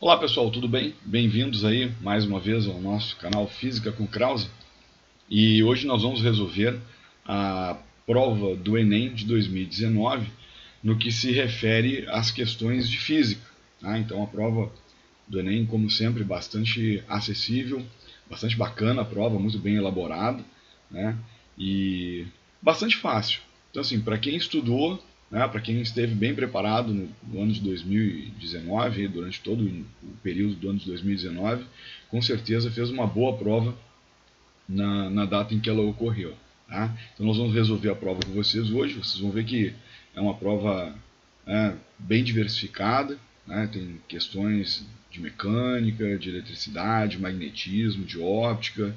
Olá pessoal, tudo bem? Bem-vindos aí mais uma vez ao nosso canal Física com Krause. E hoje nós vamos resolver a prova do Enem de 2019 no que se refere às questões de física. Então a prova do Enem, como sempre, bastante acessível, bastante bacana a prova, muito bem elaborada, né? E bastante fácil. Então assim, para quem estudou, para quem esteve bem preparado no ano de 2019, durante todo o período do ano de 2019, com certeza fez uma boa prova na data em que ela ocorreu. Então nós vamos resolver a prova com vocês hoje. Vocês vão ver que é uma prova bem diversificada, tem questões de mecânica, de eletricidade, magnetismo, de óptica,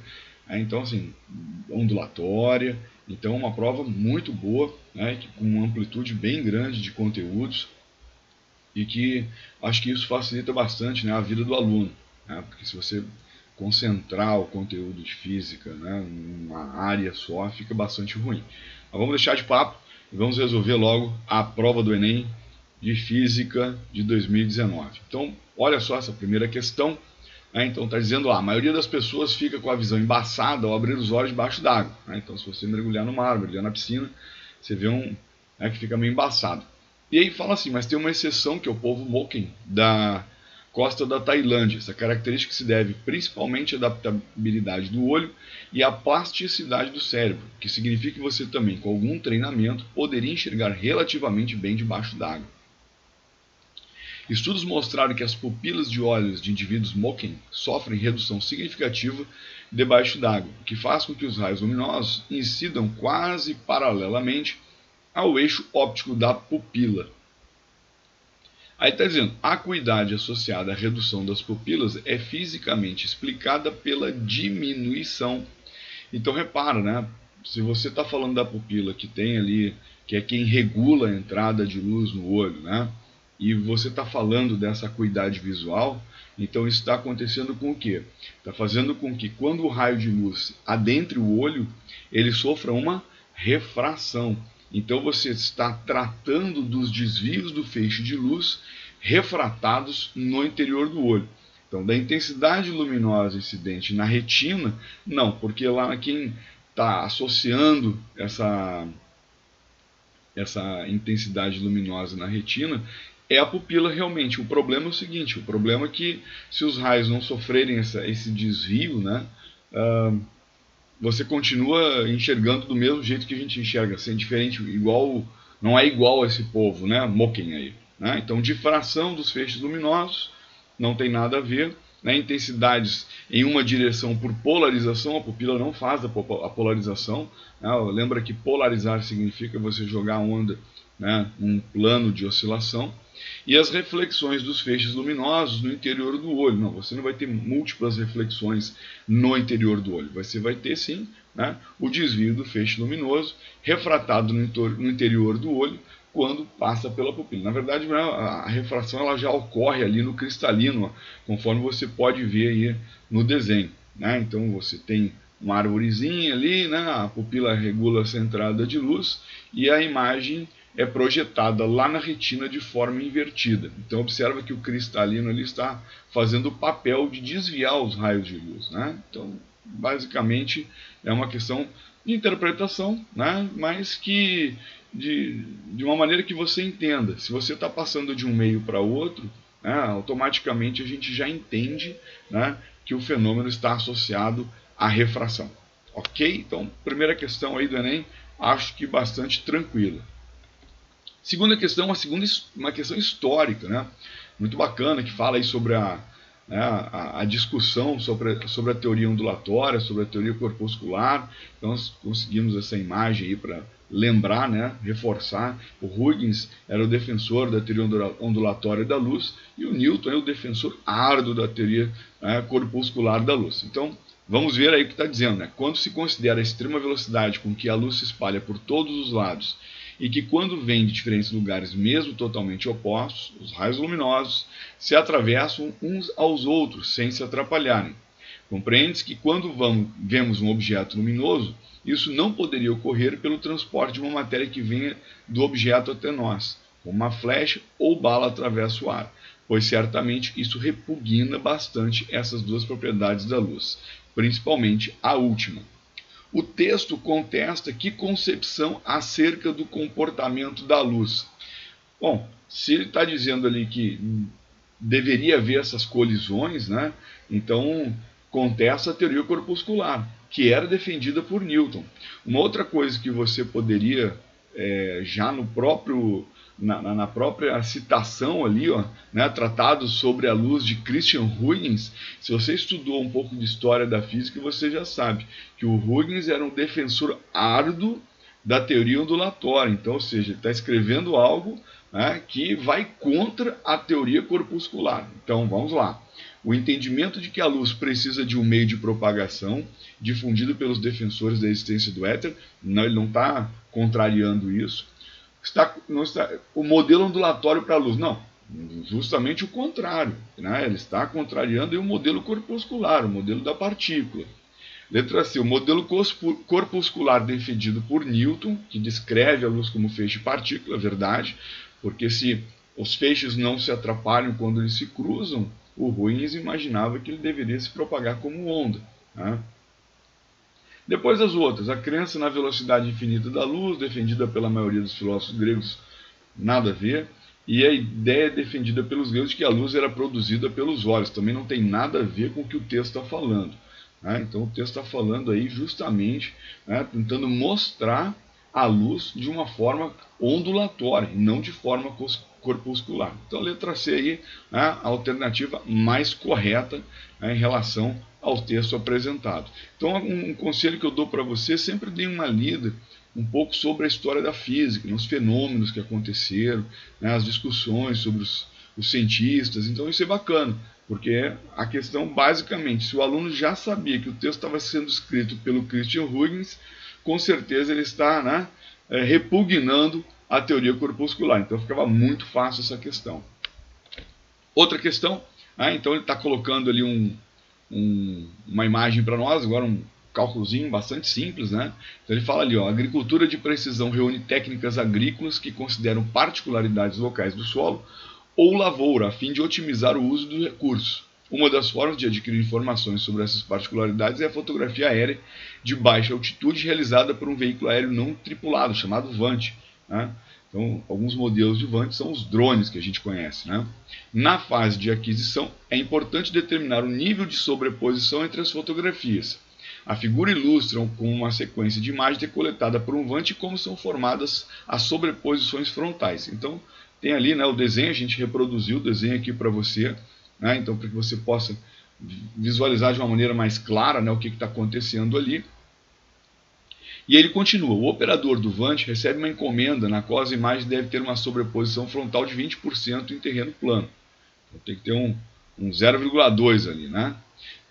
então assim, ondulatória. Então uma prova muito boa, com uma amplitude bem grande de conteúdos, e que acho que isso facilita bastante, a vida do aluno, porque se você concentrar o conteúdo de física, numa área só, fica bastante ruim. Mas vamos deixar de papo e vamos resolver logo a prova do Enem de Física de 2019. Então, olha só essa primeira questão. Então está dizendo lá, a maioria das pessoas fica com a visão embaçada ao abrir os olhos debaixo d'água. Então se você mergulhar no mar, mergulhar na piscina, você vê que fica meio embaçado. E aí fala assim, mas tem uma exceção, que é o povo Moken, da costa da Tailândia. Essa característica se deve principalmente à adaptabilidade do olho e à plasticidade do cérebro, que significa que você também, com algum treinamento, poderia enxergar relativamente bem debaixo d'água. Estudos mostraram que as pupilas de olhos de indivíduos Moken sofrem redução significativa debaixo d'água, o que faz com que os raios luminosos incidam quase paralelamente ao eixo óptico da pupila. Aí está dizendo, a acuidade associada à redução das pupilas é fisicamente explicada pela diminuição. Então repara, se você está falando da pupila que tem ali, que é quem regula a entrada de luz no olho, e você está falando dessa acuidade visual, então isso está acontecendo com o quê? Está fazendo com que quando o raio de luz adentre o olho, ele sofra uma refração. Então você está tratando dos desvios do feixe de luz refratados no interior do olho. Então, da intensidade luminosa incidente na retina, não, porque lá quem está associando essa intensidade luminosa na retina é a pupila realmente. O problema é o seguinte, o problema é que se os raios não sofrerem esse desvio, você continua enxergando do mesmo jeito que a gente enxerga, sem diferente, igual, não é igual a esse povo, Moken aí. Então, difração dos feixes luminosos não tem nada a ver. Intensidades em uma direção por polarização, a pupila não faz a polarização. Lembra que polarizar significa você jogar a onda num plano de oscilação. E as reflexões dos feixes luminosos no interior do olho. Não, você não vai ter múltiplas reflexões no interior do olho. Você vai ter sim o desvio do feixe luminoso refratado no interior do olho quando passa pela pupila. Na verdade, a refração ela já ocorre ali no cristalino, conforme você pode ver aí no desenho. Então você tem uma arvorezinha ali, a pupila regula essa entrada de luz e a imagem é projetada lá na retina de forma invertida. Então observa que o cristalino ali está fazendo o papel de desviar os raios de luz. Então basicamente é uma questão de interpretação, mas que de uma maneira que você entenda. Se você está passando de um meio para outro, automaticamente a gente já entende que o fenômeno está associado à refração. Ok? Então, primeira questão aí do Enem, acho que bastante tranquila. Segunda questão, uma questão histórica, muito bacana, que fala aí sobre a discussão sobre a teoria ondulatória, sobre a teoria corpuscular. Então nós conseguimos essa imagem aí para lembrar, reforçar. O Huygens era o defensor da teoria ondulatória da luz e o Newton é o defensor árduo da teoria corpuscular da luz. Então vamos ver aí o que está dizendo. Quando se considera a extrema velocidade com que a luz se espalha por todos os lados e que quando vem de diferentes lugares, mesmo totalmente opostos, os raios luminosos se atravessam uns aos outros sem se atrapalharem. Compreende-se que quando vemos um objeto luminoso, isso não poderia ocorrer pelo transporte de uma matéria que venha do objeto até nós, como uma flecha ou bala atravessa o ar. pois certamente isso repugna bastante essas duas propriedades da luz, principalmente a última. O texto contesta que concepção acerca do comportamento da luz. Bom, se ele está dizendo ali que deveria haver essas colisões, né, então contesta a teoria corpuscular, que era defendida por Newton. Uma outra coisa que você poderia, já no próprio, na própria citação ali, ó, né, tratado sobre a luz de Christian Huygens, se você estudou um pouco de história da física, você já sabe que o Huygens era um defensor árduo da teoria ondulatória. Então, ou seja, ele está escrevendo algo, né, que vai contra a teoria corpuscular. Então, vamos lá. O entendimento de que a luz precisa de um meio de propagação, difundido pelos defensores da existência do éter, não, ele não está contrariando isso. O modelo ondulatório para a luz, não, justamente o contrário, né? Ele está contrariando o modelo corpuscular, o modelo da partícula. Letra C, o modelo corpuscular defendido por Newton, que descreve a luz como feixe partícula, verdade, porque se os feixes não se atrapalham quando eles se cruzam, o Huygens imaginava que ele deveria se propagar como onda, né? Depois as outras, a crença na velocidade infinita da luz, defendida pela maioria dos filósofos gregos, nada a ver. E a ideia defendida pelos gregos de que a luz era produzida pelos olhos, também não tem nada a ver com o que o texto está falando, né? Então o texto está falando aí justamente, né, tentando mostrar a luz de uma forma ondulatória, e não de forma corpuscular. Então a letra C aí, né, a alternativa mais correta, né, em relação ao texto apresentado. Então um conselho que eu dou para você, sempre dê uma lida um pouco sobre a história da física, os fenômenos que aconteceram, né, as discussões sobre os cientistas. Então isso é bacana, porque a questão basicamente, se o aluno já sabia que o texto estava sendo escrito pelo Christian Huygens, com certeza ele está, né, repugnando a teoria corpuscular. Então ficava muito fácil essa questão. Outra questão, então ele está colocando ali uma imagem para nós, agora um cálculozinho bastante simples, né? Então ele fala ali, ó, a agricultura de precisão reúne técnicas agrícolas que consideram particularidades locais do solo ou lavoura, a fim de otimizar o uso dos recursos. Uma das formas de adquirir informações sobre essas particularidades é a fotografia aérea de baixa altitude realizada por um veículo aéreo não tripulado, chamado VANT, né? Então, alguns modelos de VANT são os drones que a gente conhece, né? Na fase de aquisição, é importante determinar o nível de sobreposição entre as fotografias. A figura ilustra com uma sequência de imagens coletada por um VANT e como são formadas as sobreposições frontais. Então, tem ali, né, o desenho, a gente reproduziu o desenho aqui para você, né, então para que você possa visualizar de uma maneira mais clara, né, o que está acontecendo ali. E ele continua, o operador do VANT recebe uma encomenda na qual as imagens devem ter uma sobreposição frontal de 20% em terreno plano. Então, tem que ter um 0,2 ali, né?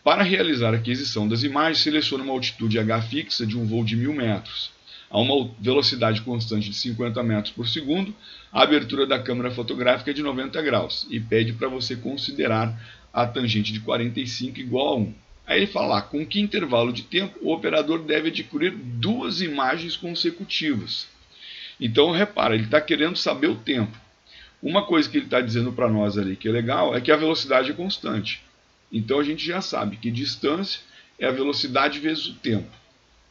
Para realizar a aquisição das imagens, selecione uma altitude H fixa de um voo de 1000 metros. A uma velocidade constante de 50 metros por segundo, a abertura da câmera fotográfica é de 90 graus e pede para você considerar a tangente de 45 igual a 1. Aí ele fala lá, com que intervalo de tempo o operador deve adquirir 2 imagens consecutivas. Então repara, ele está querendo saber o tempo. Uma coisa que ele está dizendo para nós ali que é legal é que a velocidade é constante. Então a gente já sabe que distância é a velocidade vezes o tempo.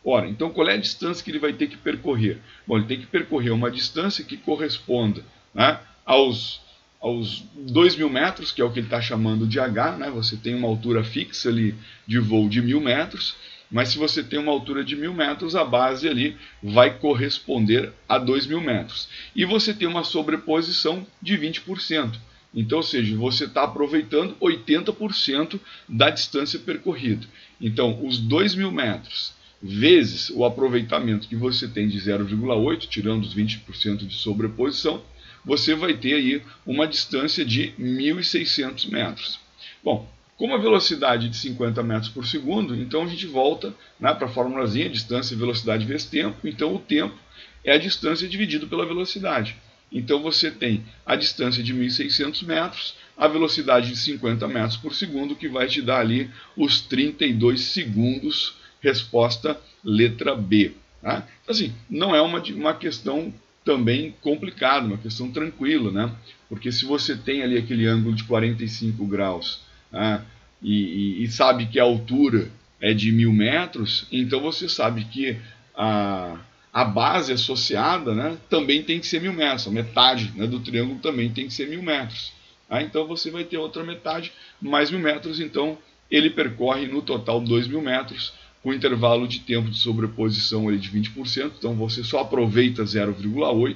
Ora, então qual é a distância que ele vai ter que percorrer? Bom, ele tem que percorrer uma distância que corresponda, né, aos 2.000 metros, que é o que ele está chamando de H, né? Você tem uma altura fixa ali de voo de 1.000 metros, mas se você tem uma altura de 1.000 metros, a base ali vai corresponder a 2.000 metros. E você tem uma sobreposição de 20%. Então, ou seja, você está aproveitando 80% da distância percorrida. Então, os 2.000 metros vezes o aproveitamento que você tem de 0,8, tirando os 20% de sobreposição, você vai ter aí uma distância de 1.600 metros. Bom, como a velocidade é de 50 metros por segundo, então a gente volta, né, para a formulazinha, distância, velocidade vezes tempo. Então o tempo é a distância dividido pela velocidade. Então você tem a distância de 1.600 metros, a velocidade de 50 metros por segundo, que vai te dar ali os 32 segundos, resposta letra B. Tá? Assim, não é uma questão também complicada, uma questão tranquila, né? Porque se você tem ali aquele ângulo de 45 graus, né, e sabe que a altura é de 1000 metros, então você sabe que a base associada, né, também tem que ser 1000 metros, a metade, né, do triângulo também tem que ser 1000 metros. Então você vai ter outra metade, mais 1000 metros, então ele percorre no total 2000 metros, com intervalo de tempo de sobreposição ali de 20%, então você só aproveita 0,8,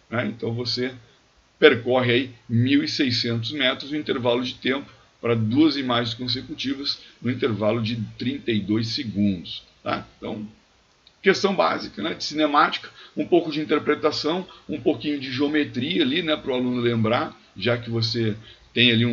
né, então você percorre aí 1.600 metros no intervalo de tempo para 2 imagens consecutivas no intervalo de 32 segundos. Tá? Então, questão básica, né, de cinemática, um pouco de interpretação, um pouquinho de geometria ali, né, para o aluno lembrar, já que você tem ali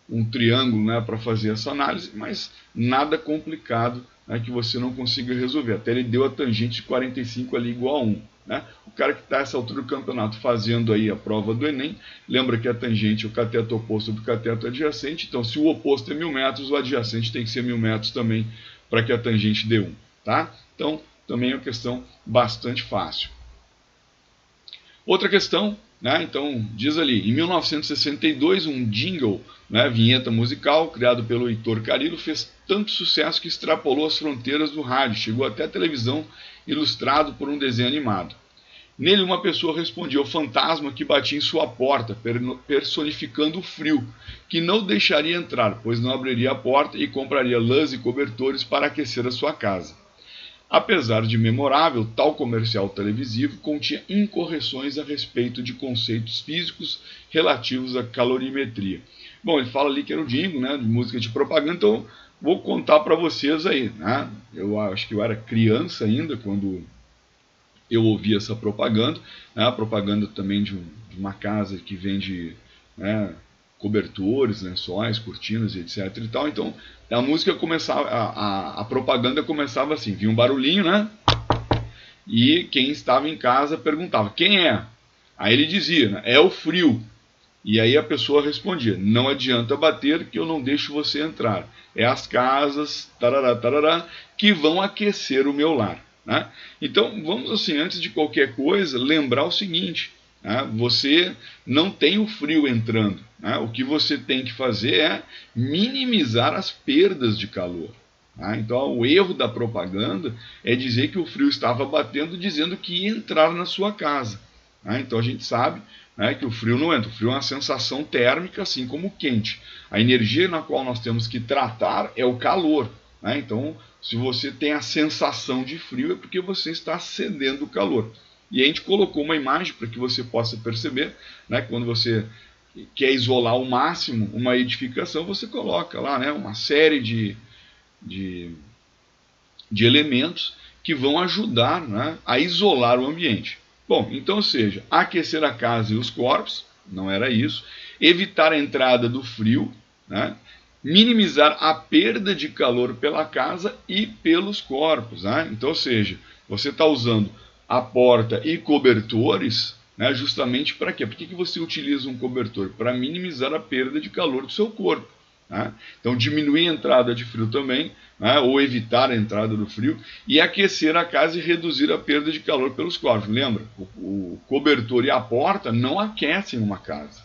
um triângulo, né, para fazer essa análise, mas nada complicado, né, que você não consiga resolver. Até ele deu a tangente de 45 ali igual a 1. Né? O cara que está a essa altura do campeonato fazendo aí a prova do Enem, lembra que a tangente é o cateto oposto do cateto adjacente, então se o oposto é 1000 metros, o adjacente tem que ser 1000 metros também para que a tangente dê 1. Tá? Então, também é uma questão bastante fácil. Outra questão, né, então, diz ali, em 1962, um jingle, né, vinheta musical, criado pelo Heitor Carillo, fez tanto sucesso que extrapolou as fronteiras do rádio, chegou até a televisão, ilustrado por um desenho animado. Nele, uma pessoa respondia ao fantasma que batia em sua porta, personificando o frio, que não deixaria entrar, pois não abriria a porta e compraria lãs e cobertores para aquecer a sua casa. Apesar de memorável, tal comercial televisivo continha incorreções a respeito de conceitos físicos relativos à calorimetria. Bom, ele fala ali que era o jingle, né, de música de propaganda, então vou contar para vocês aí. Né? Eu acho que eu era criança ainda quando eu ouvi essa propaganda, né, a propaganda também de uma casa que vende, né, cobertores, lençóis, cortinas, etc. e tal. Então a música começava, a propaganda começava assim, vinha um barulhinho, né? E quem estava em casa perguntava, quem é? Aí ele dizia, né, é o frio. E aí a pessoa respondia, não adianta bater que eu não deixo você entrar. É as casas, tarará, tarará, que vão aquecer o meu lar. Né? Então, vamos assim, antes de qualquer coisa, lembrar o seguinte, né? Você não tem o frio entrando. Né? O que você tem que fazer é minimizar as perdas de calor. Tá? Então, o erro da propaganda é dizer que o frio estava batendo, dizendo que ia entrar na sua casa. Tá? Então, a gente sabe, né, que o frio não entra. O frio é uma sensação térmica, assim como o quente. A energia na qual nós temos que tratar é o calor. Né? Então, se você tem a sensação de frio, é porque você está cedendo o calor. E a gente colocou uma imagem para que você possa perceber, né, quando você quer isolar ao máximo uma edificação, você coloca lá, né, uma série de elementos que vão ajudar, né, a isolar o ambiente. Bom, então, ou seja, aquecer a casa e os corpos, não era isso, evitar a entrada do frio, né, minimizar a perda de calor pela casa e pelos corpos. Né? Então, ou seja, você está usando a porta e cobertores, né, justamente para quê? Por que você utiliza um cobertor? Para minimizar a perda de calor do seu corpo. Né? Então, diminuir a entrada de frio também, né, ou evitar a entrada do frio, e aquecer a casa e reduzir a perda de calor pelos corpos. Lembra? O cobertor e a porta não aquecem uma casa.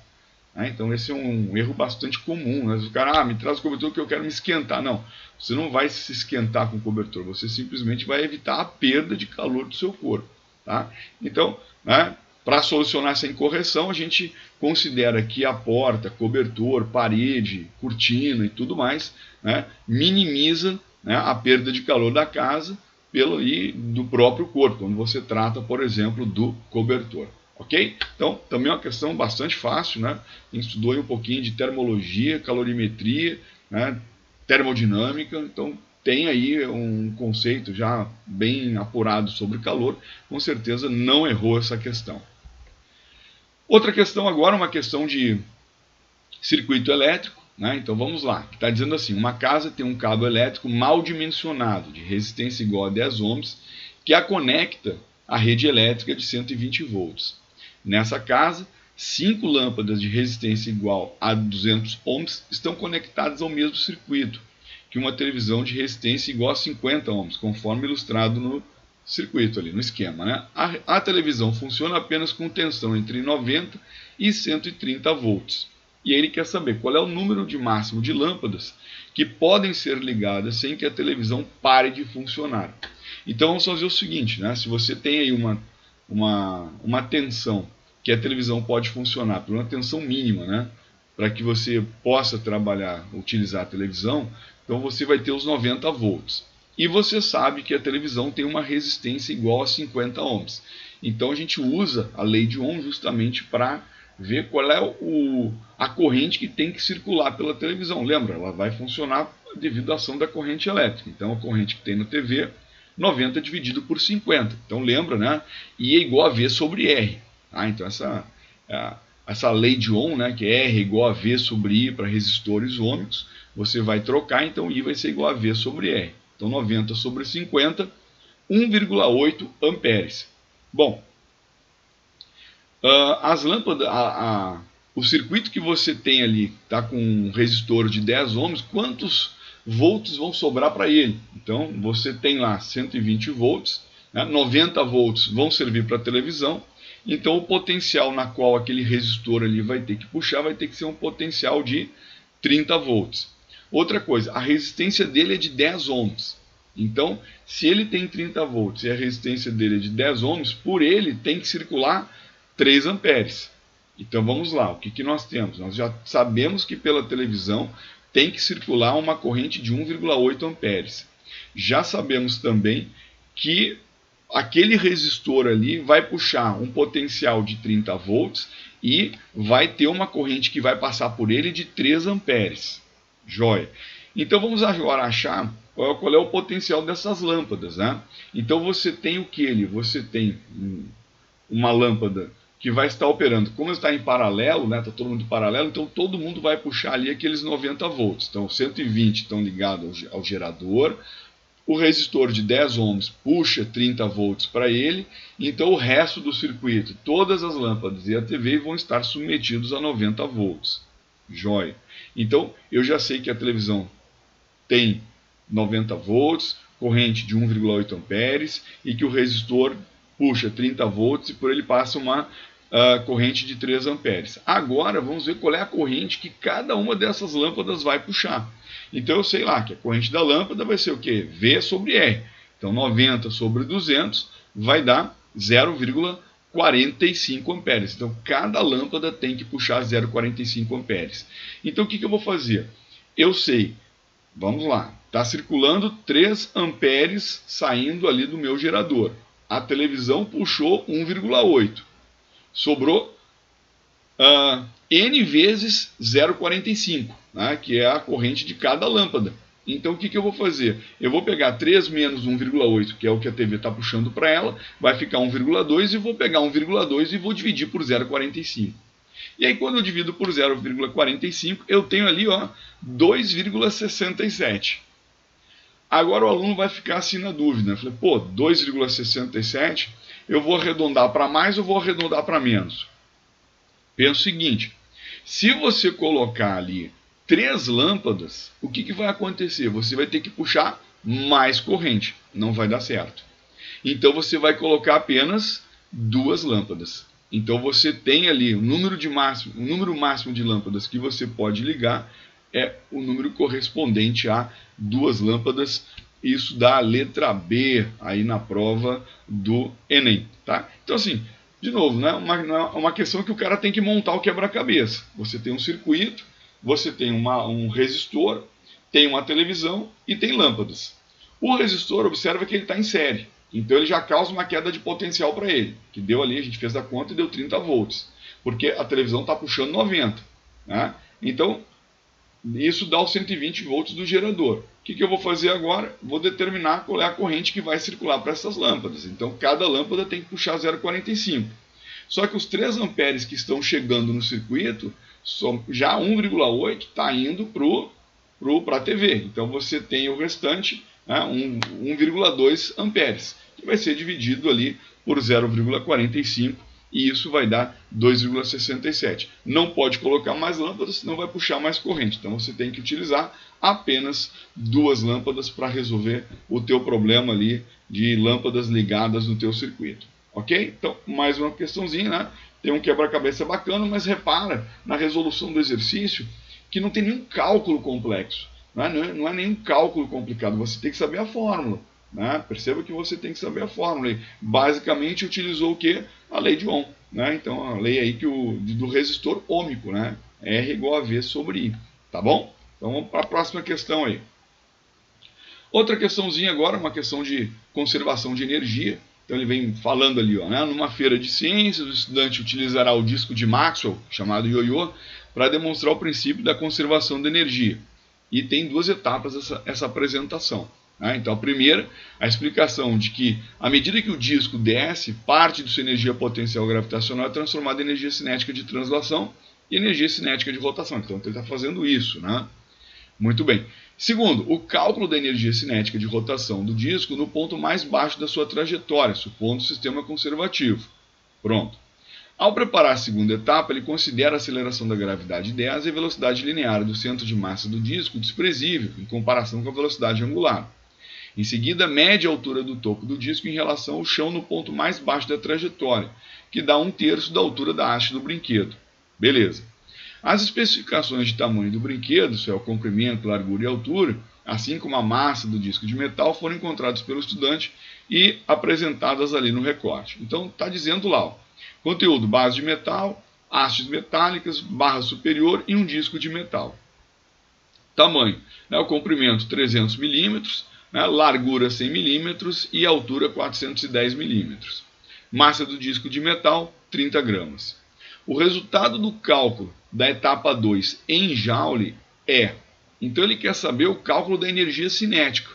Então esse é um erro bastante comum. Né? O cara, me traz o cobertor que eu quero me esquentar. Não, você não vai se esquentar com o cobertor, você simplesmente vai evitar a perda de calor do seu corpo. Tá? Então, né, para solucionar essa incorreção, a gente considera que a porta, cobertor, parede, cortina e tudo mais, né, minimiza, né, a perda de calor da casa e do próprio corpo, quando você trata, por exemplo, do cobertor. Ok? Então, também é uma questão bastante fácil, né? Quem estudou aí um pouquinho de termologia, calorimetria, né? Termodinâmica, então tem aí um conceito já bem apurado sobre calor, com certeza não errou essa questão. Outra questão agora, uma questão de circuito elétrico, né? Então vamos lá, está dizendo assim, uma casa tem um cabo elétrico mal dimensionado, de resistência igual a 10 ohms, que a conecta à rede elétrica de 120 volts. Nessa casa, 5 lâmpadas de resistência igual a 200 ohms estão conectadas ao mesmo circuito que uma televisão de resistência igual a 50 ohms, conforme ilustrado no circuito ali, no esquema, né? A televisão funciona apenas com tensão entre 90 e 130 volts. E aí ele quer saber qual é o número de máximo de lâmpadas que podem ser ligadas sem que a televisão pare de funcionar. Então vamos fazer o seguinte, né? Se você tem aí uma tensão que a televisão pode funcionar por uma tensão mínima, né? Para que você possa trabalhar, utilizar a televisão, então você vai ter os 90 volts. E você sabe que a televisão tem uma resistência igual a 50 ohms. Então a gente usa a lei de Ohm justamente para ver qual é a corrente que tem que circular pela televisão. Lembra, ela vai funcionar devido à ação da corrente elétrica. Então a corrente que tem na TV, 90 dividido por 50. Então lembra, né? I é igual a V sobre R. Então essa lei de Ohm, né, que é R igual a V sobre I para resistores ômicos, você vai trocar, então I vai ser igual a V sobre R. Então 90 sobre 50, 1,8 amperes. Bom, as lâmpadas, o circuito que você tem ali está com um resistor de 10 ohms, quantos volts vão sobrar para ele? Então você tem lá 120 volts, né, 90 volts vão servir para a televisão, então o potencial na qual aquele resistor ali vai ter que puxar vai ter que ser um potencial de 30 volts. Outra coisa, a resistência dele é de 10 ohms. Então, se ele tem 30 volts e a resistência dele é de 10 ohms, por ele tem que circular 3 amperes. Então vamos lá, o que nós temos? Nós já sabemos que pela televisão tem que circular uma corrente de 1,8 amperes. Já sabemos também que aquele resistor ali vai puxar um potencial de 30 volts e vai ter uma corrente que vai passar por ele de 3 amperes. Joia. Então vamos agora achar qual é o potencial dessas lâmpadas, né? Então você tem o que ali? Você tem uma lâmpada que vai estar operando, como está em paralelo, né? Está todo mundo em paralelo, então todo mundo vai puxar ali aqueles 90 volts. Então 120 estão ligados ao gerador, o resistor de 10 ohms puxa 30 volts para ele, então o resto do circuito, todas as lâmpadas e a TV vão estar submetidos a 90 volts. Joia. Então eu já sei que a televisão tem 90 volts, corrente de 1,8 amperes e que o resistor puxa 30 volts e por ele passa uma corrente de 3 amperes. Agora vamos ver qual é a corrente que cada uma dessas lâmpadas vai puxar. Então eu sei lá que a corrente da lâmpada vai ser o quê? V sobre R. Então 90 sobre 200 vai dar 0,45 amperes. Então cada lâmpada tem que puxar 0,45 amperes. Então o que eu vou fazer? Eu sei, vamos lá, está circulando 3 amperes saindo ali do meu gerador. A televisão puxou 1,8. Sobrou N vezes 0,45, né, que é a corrente de cada lâmpada. Então o que eu vou fazer? Eu vou pegar 3 menos 1,8, que é o que a TV está puxando para ela, vai ficar 1,2 e vou pegar 1,2 e vou dividir por 0,45. E aí quando eu divido por 0,45, eu tenho ali 2,67. Agora o aluno vai ficar assim na dúvida. Eu falei, 2,67, eu vou arredondar para mais ou vou arredondar para menos? Pensa o seguinte, se você colocar ali 3 lâmpadas, o que vai acontecer? Você vai ter que puxar mais corrente, não vai dar certo. Então você vai colocar apenas 2 lâmpadas. Então você tem ali o número máximo de lâmpadas que você pode ligar é o número correspondente a 2 lâmpadas. Isso dá a letra B aí na prova do Enem, tá? Então assim, de novo, né, uma questão que o cara tem que montar o quebra-cabeça. Você tem um circuito, você tem um resistor, tem uma televisão e tem lâmpadas. O resistor, observa que ele está em série. Então ele já causa uma queda de potencial para ele, que deu ali, a gente fez a conta e deu 30 volts, porque a televisão está puxando 90. Né? Então isso dá os 120 volts do gerador. O que eu vou fazer agora? Vou determinar qual é a corrente que vai circular para essas lâmpadas. Então cada lâmpada tem que puxar 0,45. Só que os 3 amperes que estão chegando no circuito, já 1,8 está indo para a TV. Então você tem o restante, 1,2 amperes, que vai ser dividido ali por 0,45 e isso vai dar 2,67. Não pode colocar mais lâmpadas, senão vai puxar mais corrente. Então você tem que utilizar apenas 2 lâmpadas para resolver o teu problema ali de lâmpadas ligadas no teu circuito. Ok? Então, mais uma questãozinha, né? Tem um quebra-cabeça bacana, mas repara na resolução do exercício que não tem nenhum cálculo complexo. Não é nenhum cálculo complicado, você tem que saber a fórmula. Né? Perceba que você tem que saber a fórmula. E basicamente utilizou o que? A lei de Ohm. Né? Então a lei aí do resistor ôhmico. Né? R igual a V sobre I. Tá bom? Então vamos para a próxima questão aí. Outra questãozinha agora, uma questão de conservação de energia. Então ele vem falando ali, ó, né? Numa feira de ciências, o estudante utilizará o disco de Maxwell, chamado ioiô, para demonstrar o princípio da conservação da energia. E tem duas etapas essa apresentação. Né? Então a primeira, a explicação de que à medida que o disco desce, parte de sua energia potencial gravitacional é transformada em energia cinética de translação e energia cinética de rotação. Então ele está fazendo isso, né? Muito bem. Segundo, o cálculo da energia cinética de rotação do disco no ponto mais baixo da sua trajetória, supondo o sistema conservativo. Pronto. Ao preparar a segunda etapa, ele considera a aceleração da gravidade 10 e a velocidade linear do centro de massa do disco desprezível em comparação com a velocidade angular. Em seguida, mede a altura do topo do disco em relação ao chão no ponto mais baixo da trajetória, que dá 1/3 da altura da haste do brinquedo. Beleza. As especificações de tamanho do brinquedo, isso é o comprimento, largura e altura, assim como a massa do disco de metal, foram encontradas pelo estudante e apresentadas ali no recorte. Então está dizendo lá, ó, conteúdo: base de metal, hastes metálicas, barra superior e um disco de metal. Tamanho: né, o comprimento 300 mm, né, largura 100 mm e altura 410 mm. Massa do disco de metal 30 gramas. O resultado do cálculo da etapa 2 em Joule é... Então ele quer saber o cálculo da energia cinética.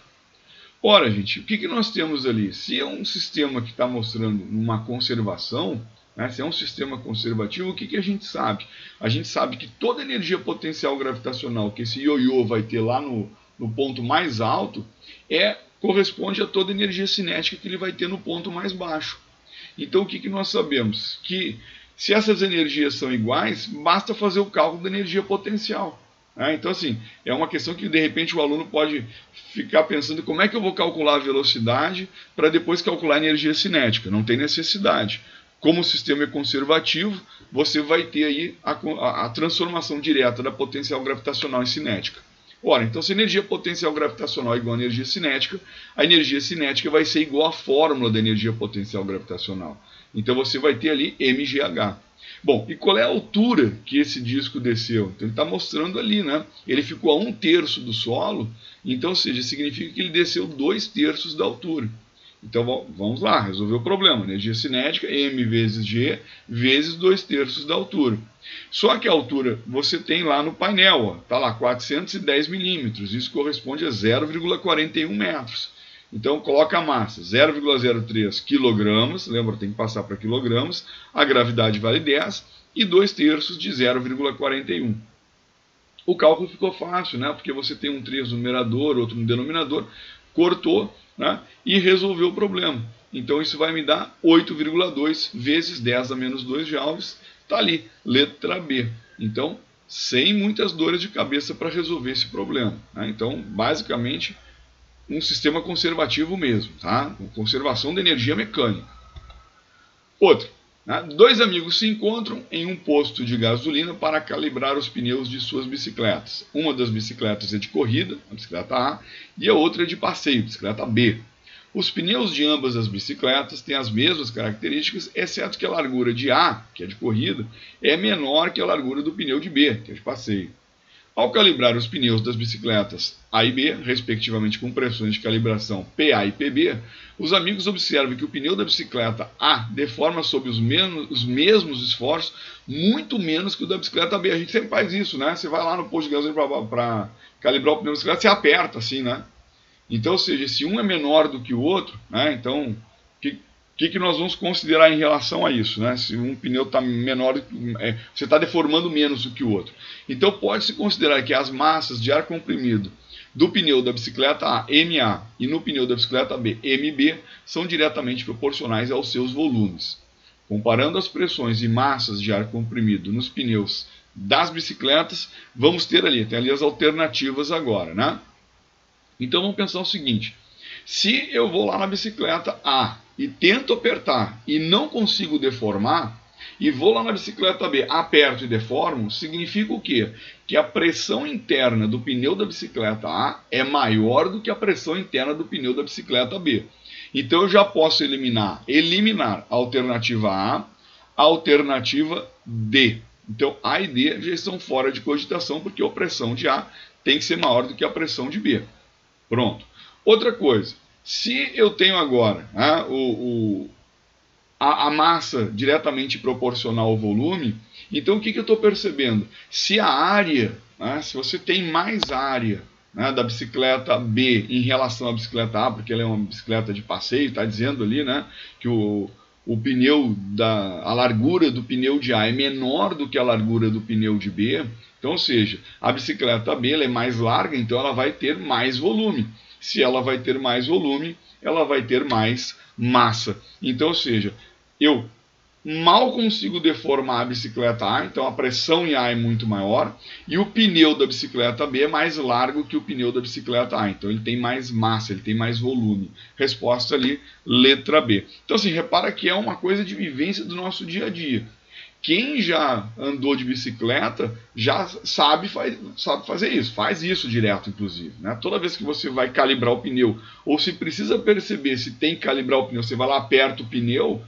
Ora, gente, o que nós temos ali? Se é um sistema que está mostrando uma conservação, né, se é um sistema conservativo, o que a gente sabe? A gente sabe que toda a energia potencial gravitacional que esse ioiô vai ter lá no ponto mais alto corresponde a toda a energia cinética que ele vai ter no ponto mais baixo. Então o que nós sabemos? Que se essas energias são iguais, basta fazer o cálculo da energia potencial. Então, assim, é uma questão que de repente o aluno pode ficar pensando: como é que eu vou calcular a velocidade para depois calcular a energia cinética? Não tem necessidade. Como o sistema é conservativo, você vai ter aí a transformação direta da potencial gravitacional em cinética. Ora, então se a energia potencial gravitacional é igual à energia cinética, a energia cinética vai ser igual à fórmula da energia potencial gravitacional. Então você vai ter ali mgh. Bom, e qual é a altura que esse disco desceu? Então ele está mostrando ali, né? Ele ficou a 1/3 do solo, então, ou seja, significa que ele desceu 2/3 da altura. Então vamos lá, resolver o problema. Energia cinética, m vezes g, vezes 2/3 da altura. Só que a altura você tem lá no painel, está lá 410 milímetros, isso corresponde a 0,41 metros. Então coloca a massa, 0,03 quilogramas, lembra, tem que passar para quilogramas, a gravidade vale 10 e 2/3 de 0,41. O cálculo ficou fácil, né? Porque você tem um 3 no numerador, outro no denominador, cortou, né? E resolveu o problema. Então isso vai me dar 8,2 vezes 10 a menos 2 joules, está ali, letra B. Então, sem muitas dores de cabeça para resolver esse problema. Né? Então, basicamente, um sistema conservativo mesmo, tá? Conservação da energia mecânica. Outro, né? Dois amigos se encontram em um posto de gasolina para calibrar os pneus de suas bicicletas. Uma das bicicletas é de corrida, a bicicleta A, e a outra é de passeio, a bicicleta B. Os pneus de ambas as bicicletas têm as mesmas características, exceto que a largura de A, que é de corrida, é menor que a largura do pneu de B, que é de passeio. Ao calibrar os pneus das bicicletas A e B, respectivamente com pressões de calibração PA e PB, os amigos observam que o pneu da bicicleta A deforma sob os mesmos esforços muito menos que o da bicicleta B. A gente sempre faz isso, né? Você vai lá no posto de gasolina para calibrar o pneu da bicicleta, você aperta assim, né? Então, ou seja, se um é menor do que o outro, né? Então, o que nós vamos considerar em relação a isso? Né? Se um pneu está menor, você está deformando menos do que o outro. Então pode-se considerar que as massas de ar comprimido do pneu da bicicleta A, MA, e no pneu da bicicleta B, MB, são diretamente proporcionais aos seus volumes. Comparando as pressões e massas de ar comprimido nos pneus das bicicletas, vamos ter ali, tem ali as alternativas agora, né? Então vamos pensar o seguinte: Se eu vou lá na bicicleta A e tento apertar e não consigo deformar, e vou lá na bicicleta B, aperto e deformo, significa o quê? Que a pressão interna do pneu da bicicleta A é maior do que a pressão interna do pneu da bicicleta B. Então eu já posso eliminar a alternativa A, a alternativa D. Então A e D já estão fora de cogitação, porque a pressão de A tem que ser maior do que a pressão de B. Pronto. Outra coisa, se eu tenho agora a massa diretamente proporcional ao volume, então o que eu estou percebendo? Se a área, se você tem mais área da bicicleta B em relação à bicicleta A, porque ela é uma bicicleta de passeio, está dizendo ali que o pneu, a largura do pneu de A é menor do que a largura do pneu de B, então, ou seja, a bicicleta B ela é mais larga, então ela vai ter mais volume. Se ela vai ter mais volume, ela vai ter mais massa. Então, ou seja, eu mal consigo deformar a bicicleta A, então a pressão em A é muito maior, e o pneu da bicicleta B é mais largo que o pneu da bicicleta A, então ele tem mais massa, ele tem mais volume. Resposta ali, letra B. Então assim, repara que é uma coisa de vivência do nosso dia a dia. Quem já andou de bicicleta já sabe fazer isso, faz isso direto, inclusive. Toda vez que você vai calibrar o pneu, ou se precisa perceber se tem que calibrar o pneu, você vai lá, aperta o pneu,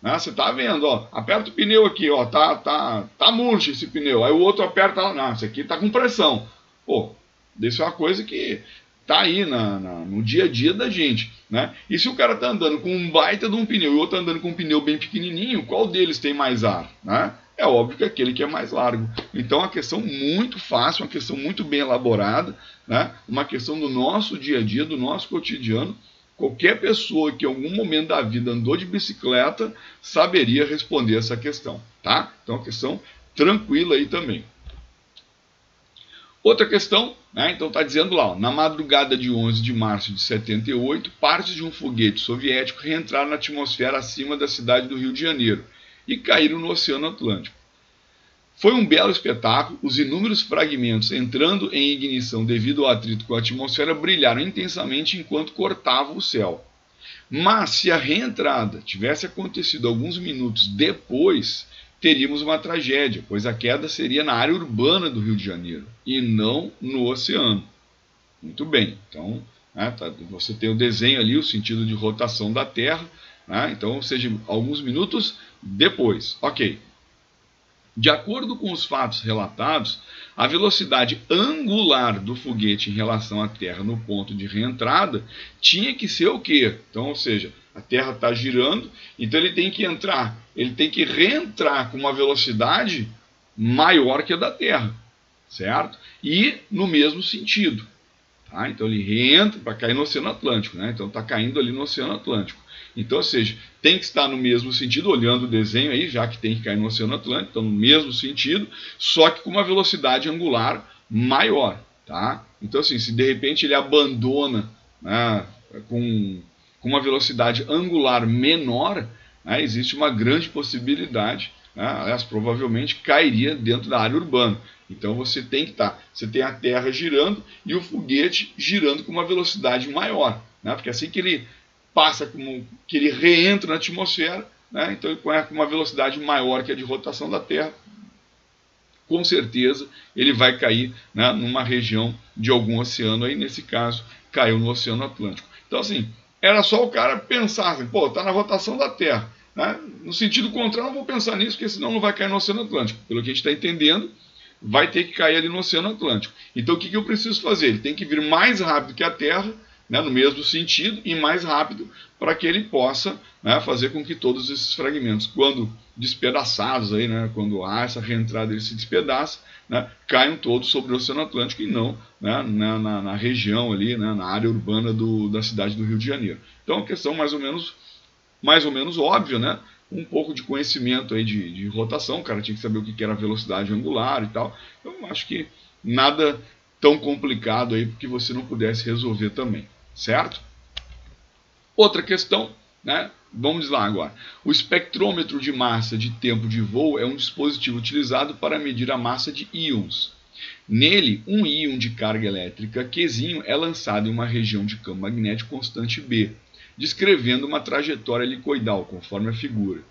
você tá vendo, aperta o pneu aqui, tá murcho esse pneu, aí o outro aperta, não, esse aqui tá com pressão. Isso é uma coisa que tá aí no dia a dia da gente, E se o cara tá andando com um baita de um pneu e o outro tá andando com um pneu bem pequenininho, qual deles tem mais ar, É óbvio que aquele que é mais largo. Então é uma questão muito fácil, uma questão muito bem elaborada, Uma questão do nosso dia a dia, do nosso cotidiano. Qualquer pessoa que em algum momento da vida andou de bicicleta saberia responder essa questão, tá? Então, uma questão tranquila aí também. Outra questão, então está dizendo lá, na madrugada de 11 de março de 78, partes de um foguete soviético reentraram na atmosfera acima da cidade do Rio de Janeiro e caíram no Oceano Atlântico. Foi um belo espetáculo, os inúmeros fragmentos entrando em ignição devido ao atrito com a atmosfera brilharam intensamente enquanto cortavam o céu. Mas se a reentrada tivesse acontecido alguns minutos depois, teríamos uma tragédia, pois a queda seria na área urbana do Rio de Janeiro e não no oceano. Muito bem, então você tem o desenho ali, o sentido de rotação da Terra, então, ou seja, alguns minutos depois. Ok. De acordo com os fatos relatados, a velocidade angular do foguete em relação à Terra no ponto de reentrada tinha que ser o quê? Então, ou seja, a Terra está girando, então ele tem que reentrar com uma velocidade maior que a da Terra, certo? E no mesmo sentido. Então ele reentra para cair no Oceano Atlântico, então está caindo ali no Oceano Atlântico. Então, ou seja, tem que estar no mesmo sentido, olhando o desenho aí, já que tem que cair no Oceano Atlântico, então no mesmo sentido, só que com uma velocidade angular maior, tá? Então, assim, se de repente ele abandona com uma velocidade angular menor, existe uma grande possibilidade, aliás, provavelmente cairia dentro da área urbana. Então você tem a Terra girando e o foguete girando com uma velocidade maior, porque assim que ele que ele reentra na atmosfera, então ele com uma velocidade maior que a de rotação da Terra, com certeza ele vai cair numa região de algum oceano, aí nesse caso caiu no Oceano Atlântico. Então assim, era só o cara pensar assim, está na rotação da Terra, no sentido contrário não vou pensar nisso, porque senão não vai cair no Oceano Atlântico. Pelo que a gente está entendendo, vai ter que cair ali no Oceano Atlântico. Então o que eu preciso fazer? Ele tem que vir mais rápido que a Terra, no mesmo sentido e mais rápido, para que ele possa fazer com que todos esses fragmentos, quando despedaçados, aí, quando há essa reentrada, ele se despedaça, caiam todos sobre o Oceano Atlântico e não na região ali, na área urbana da cidade do Rio de Janeiro. Então, é uma questão mais ou menos óbvia, um pouco de conhecimento aí de rotação, o cara tinha que saber o que era velocidade angular e tal. Então, acho que nada tão complicado aí que você não pudesse resolver também, certo? Outra questão, vamos lá agora. O espectrômetro de massa de tempo de voo é um dispositivo utilizado para medir a massa de íons. Nele, um íon de carga elétrica Qzinho é lançado em uma região de campo magnético constante B, descrevendo uma trajetória helicoidal, conforme a figura.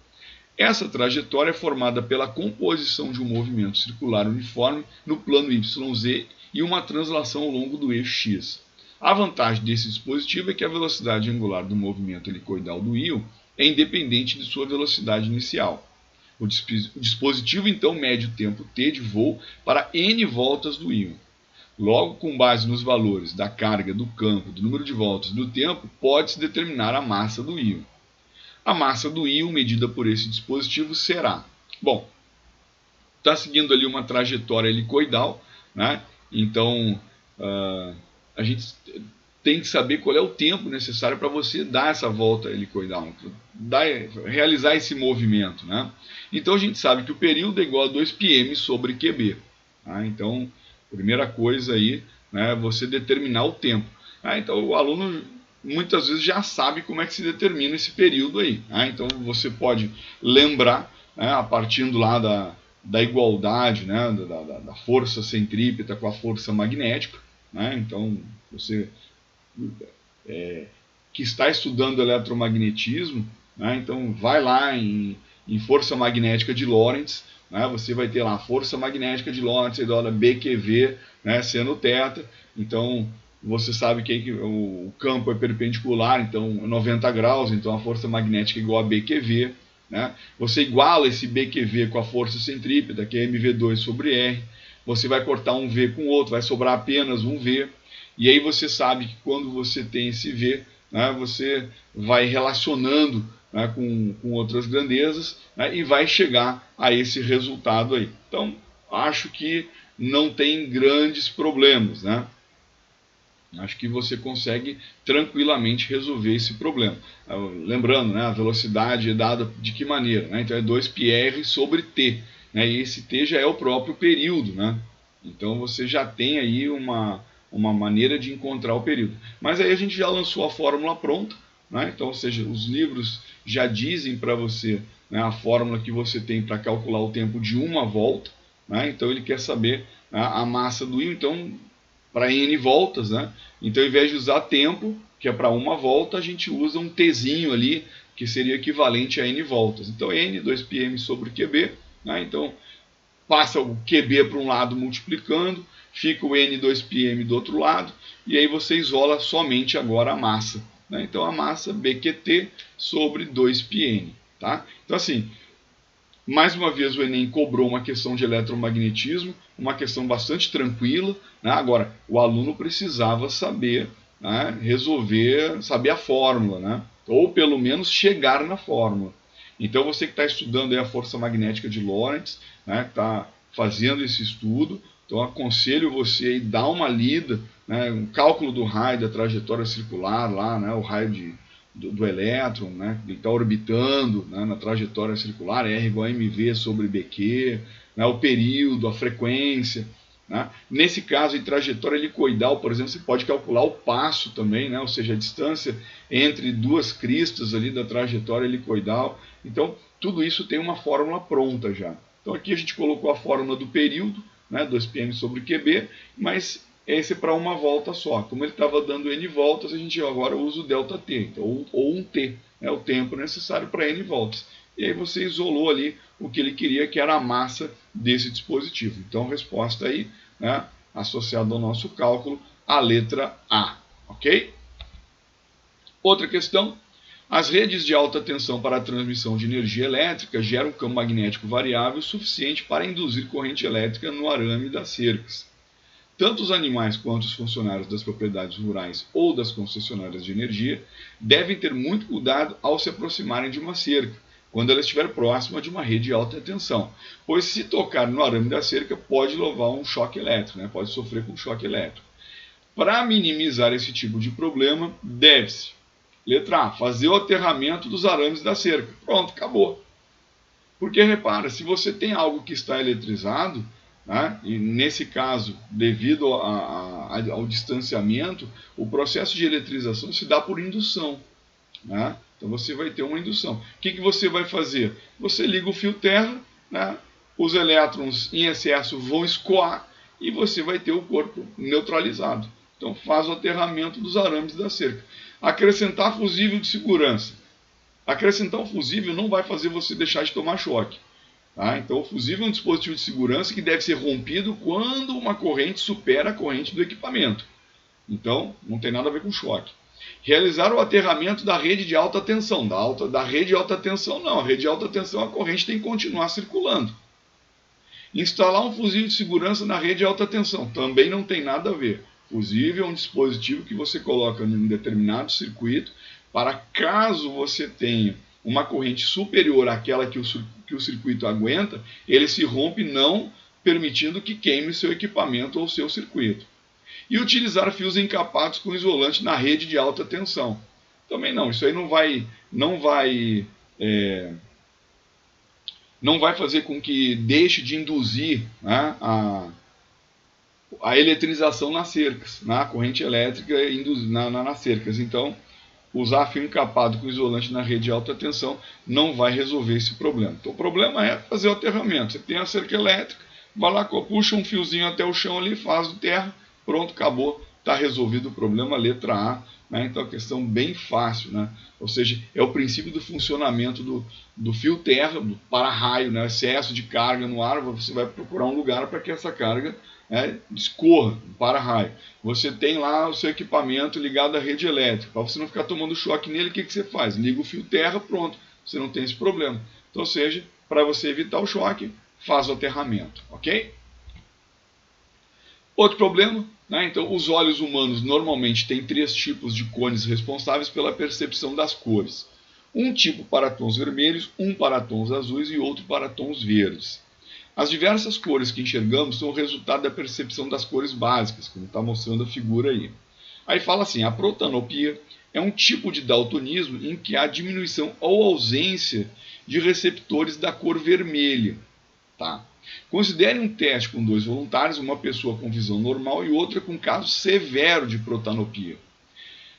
Essa trajetória é formada pela composição de um movimento circular uniforme no plano YZ e uma translação ao longo do eixo X. A vantagem desse dispositivo é que a velocidade angular do movimento helicoidal do íon é independente de sua velocidade inicial. O dispositivo então mede o tempo t de voo para n voltas do íon. Logo, com base nos valores da carga, do campo, do número de voltas e do tempo, pode-se determinar a massa do íon. A massa do íon medida por esse dispositivo será, bom, está seguindo ali uma trajetória helicoidal, né? Então a gente tem que saber qual é o tempo necessário para você dar essa volta helicoidal, realizar esse movimento, né? Então a gente sabe que o período é igual a 2πm sobre Qb. Tá? Então, primeira coisa aí, né, você determinar o tempo. Então o aluno muitas vezes já sabe como é que se determina esse período aí. Então você pode lembrar, né, a partir lá da igualdade, né, da força centrípeta com a força magnética. Né? Então você que está estudando eletromagnetismo, né, então vai lá em força magnética de Lorentz, né, você vai ter lá a força magnética de Lorentz igual a BQV, né, seno θ. Então você sabe que o campo é perpendicular, então 90 graus, então a força magnética é igual a BQV. Né? Você iguala esse BQV com a força centrípeta, que é mv2 sobre R. Você vai cortar um V com o outro, vai sobrar apenas um V. E aí você sabe que quando você tem esse V, né, você vai relacionando, né, com outras grandezas, né, e vai chegar a esse resultado aí. Então, acho que não tem grandes problemas, né? Acho que você consegue tranquilamente resolver esse problema. Lembrando, né, a velocidade é dada de que maneira? Né? Então é 2πr sobre t. Né? E esse t já é o próprio período. Né? Então você já tem aí uma maneira de encontrar o período. Mas aí a gente já lançou a fórmula pronta. Né? Então, ou seja, os livros já dizem para você, né, a fórmula que você tem para calcular o tempo de uma volta. Né? Então ele quer saber, né, a massa do íon. Então, para n voltas, né? Então, ao invés de usar tempo, que é para uma volta, a gente usa um tzinho ali, que seria equivalente a n voltas. Então, n, 2πm sobre Qb. Né? Então, passa o Qb para um lado multiplicando, fica o n 2πm do outro lado, e aí você isola somente agora a massa. Né? Então, a massa Bqt sobre 2πn. Tá? Então, assim, mais uma vez o Enem cobrou uma questão de eletromagnetismo, uma questão bastante tranquila. Né? Agora, o aluno precisava saber, né, resolver, saber a fórmula, né? Ou pelo menos chegar na fórmula. Então você que está estudando aí a força magnética de Lorentz, né, que está fazendo esse estudo, então aconselho você a dar uma lida, né, um cálculo do raio da trajetória circular lá, né, o raio do elétron, né, que está orbitando, né, na trajetória circular, R igual a mv sobre Bq, né, o período, a frequência. Né. Nesse caso, em trajetória helicoidal, por exemplo, você pode calcular o passo também, né, ou seja, a distância entre duas cristas ali da trajetória helicoidal. Então, tudo isso tem uma fórmula pronta já. Então, aqui a gente colocou a fórmula do período, né, 2πm sobre Qb, mas esse é para uma volta só. Como ele estava dando n voltas, a gente agora usa o ΔT, então, ou um t, né, o tempo necessário para n voltas. E aí você isolou ali o que ele queria, que era a massa desse dispositivo. Então, resposta aí, né, associada ao nosso cálculo, a letra A. Ok? Outra questão. As redes de alta tensão para a transmissão de energia elétrica geram um campo magnético variável suficiente para induzir corrente elétrica no arame das cercas. Tanto os animais quanto os funcionários das propriedades rurais ou das concessionárias de energia devem ter muito cuidado ao se aproximarem de uma cerca, quando ela estiver próxima de uma rede de alta tensão, pois se tocar no arame da cerca pode levar um choque elétrico, né? Pode sofrer com choque elétrico. Para minimizar esse tipo de problema, deve-se, letra A, fazer o aterramento dos arames da cerca. Pronto, acabou. Porque repara, se você tem algo que está eletrizado, né, e nesse caso, devido ao distanciamento, o processo de eletrização se dá por indução. Né? Então você vai ter uma indução. O que você vai fazer? Você liga o fio terra, né, os elétrons em excesso vão escoar, e você vai ter o corpo neutralizado. Então faz o aterramento dos arames da cerca. Acrescentar fusível de segurança. Acrescentar um fusível não vai fazer você deixar de tomar choque. Tá? Então o fusível é um dispositivo de segurança que deve ser rompido quando uma corrente supera a corrente do equipamento. Então não tem nada a ver com choque. Realizar o aterramento da rede de alta tensão. Da rede de alta tensão não, a rede de alta tensão a corrente tem que continuar circulando. Instalar um fusível de segurança na rede de alta tensão. Também não tem nada a ver. Fusível é um dispositivo que você coloca em um determinado circuito para caso você tenha uma corrente superior àquela que o circuito aguenta, ele se rompe não permitindo que queime seu equipamento ou seu circuito. E utilizar fios encapados com isolante na rede de alta tensão. Também não, isso aí não vai fazer com que deixe de induzir, né, a eletrização nas cercas, na corrente elétrica nas cercas. Então, usar fio encapado com isolante na rede de alta tensão não vai resolver esse problema. Então, o problema é fazer o aterramento. Você tem a cerca elétrica, vai lá, puxa um fiozinho até o chão ali, faz o terra, pronto, acabou, está resolvido o problema, letra A. Né? Então, a questão bem fácil, né? Ou seja, é o princípio do funcionamento do fio terra, do para-raio, né? Excesso de carga no ar, você vai procurar um lugar para que essa carga escorra, para-raio. Você tem lá o seu equipamento ligado à rede elétrica, para você não ficar tomando choque nele, o que você faz? Liga o fio terra, pronto, você não tem esse problema. Então, ou seja, para você evitar o choque, faz o aterramento, ok? Outro problema, né? Então, os olhos humanos normalmente têm 3 tipos de cones responsáveis pela percepção das cores. Um tipo para tons vermelhos, um para tons azuis e outro para tons verdes. As diversas cores que enxergamos são o resultado da percepção das cores básicas, como está mostrando a figura aí. Aí fala assim, a protanopia é um tipo de daltonismo em que há diminuição ou ausência de receptores da cor vermelha. Tá? Considere um teste com 2 voluntários, uma pessoa com visão normal e outra com caso severo de protanopia.